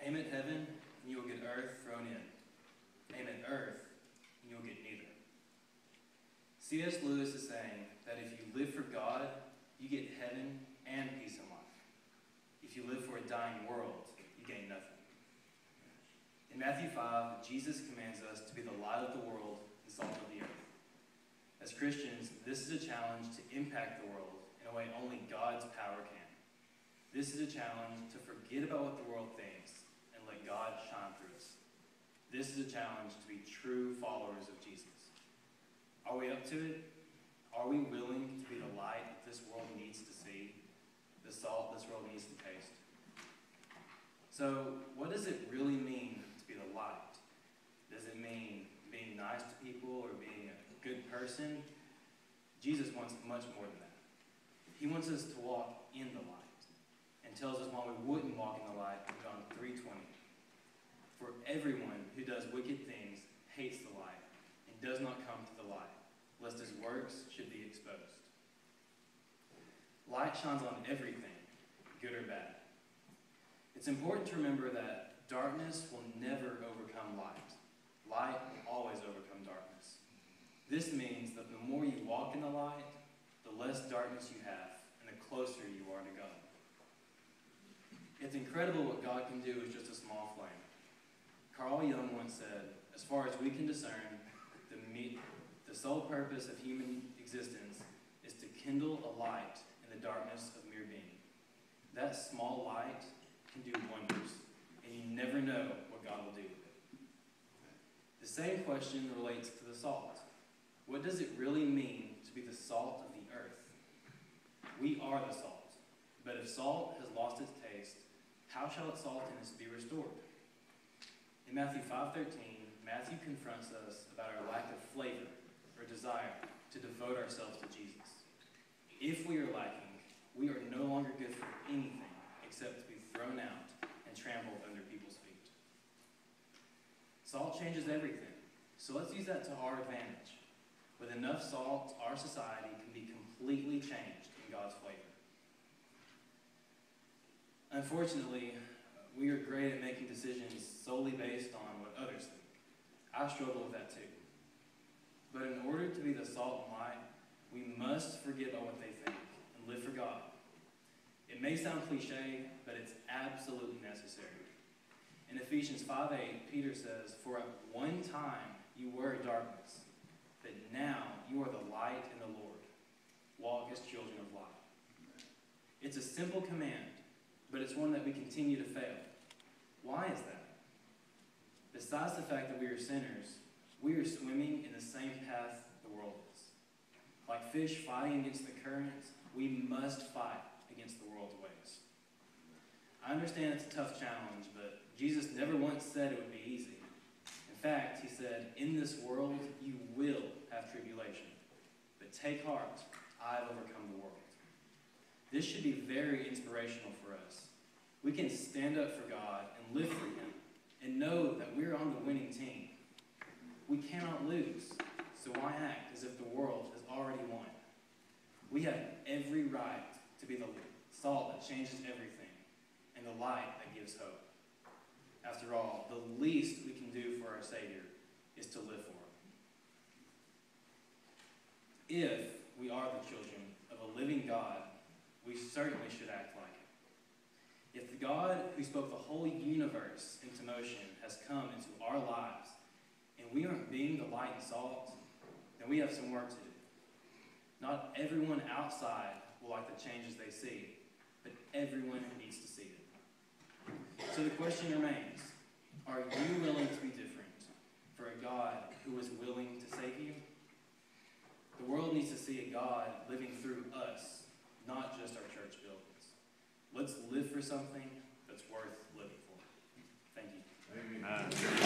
Aim at heaven, and you will get earth thrown in. Aim at earth, and you will get neither. C.S. Lewis is saying that if you live for God, you get heaven and peace in life. If you live for a dying world, you gain nothing. In Matthew 5, Jesus commands us to be the light of the world and salt of the earth. As Christians, this is a challenge to impact the world in a way only God's power can. This is a challenge to forget about what the world thinks and let God shine through us. This is a challenge to be true followers of Jesus. Are we up to it? Are we willing to be the light that this world needs to see, the salt this world needs to taste? So, what does it really mean to be the light? Does it mean being nice to people or being a good person? Jesus wants much more than that. He wants us to walk in the light and tells us why we wouldn't walk in the light in John 3:20. For everyone who does wicked things hates the light and does not come to the light, lest his works should be exposed. Light shines on everything, good or bad. It's important to remember that darkness will never overcome light. Light will always overcome darkness. This means that the more you walk in the light, the less darkness you have, and the closer you are to God. It's incredible what God can do with just a small flame. Carl Jung once said, as far as we can discern, the sole purpose of human existence is to kindle a light in the darkness of mere being. That small light can do wonders, and you never know what God will do with it. The same question relates to the salt. What does it really mean to be the salt of the earth? We are the salt, but if salt has lost its taste, how shall its saltiness be restored? In Matthew 5:13, Matthew confronts us about our lack of flavor or desire to devote ourselves to Jesus. If we are lacking, we are no longer good for anything except to be thrown out and trampled under people's feet. Salt changes everything, so let's use that to our advantage. With enough salt, our society can be completely changed in God's flavor. Unfortunately, we are great at making decisions solely based on what others think. I struggle with that too. But in order to be the salt and light, we must forget about what they think and live for God. It may sound cliche, but it's absolutely necessary. In Ephesians 5:8, Peter says, "For at one time you were darkness, but now you are the light in the Lord. Walk as children of light." It's a simple command, but it's one that we continue to fail. Why is that? Besides the fact that we are sinners, we are swimming in the same path the world is. Like fish fighting against the currents, we must fight against the world's ways. I understand it's a tough challenge, but Jesus never once said it would be easy. In fact, he said, "In this world you will have tribulation, but take heart, I have overcome the world." This should be very inspirational for us. We can stand up for God and live for him and know that we're on the winning team. We cannot lose, so why act as if the world has already won? We have every right to be the salt that changes everything and the light that gives hope. After all, the least we can do for our Savior is to live for him. If we are the children of a living God, we certainly should act like it. If the God who spoke the whole universe into motion has come into our lives, and we aren't being the light and salt, then we have some work to do. Not everyone outside will like the changes they see, but everyone needs to see it. So the question remains, are you willing to be different for a God who is willing to save you? The world needs to see a God living through us, not just our church buildings. Let's live for something that's worth living for. Thank you. Amen.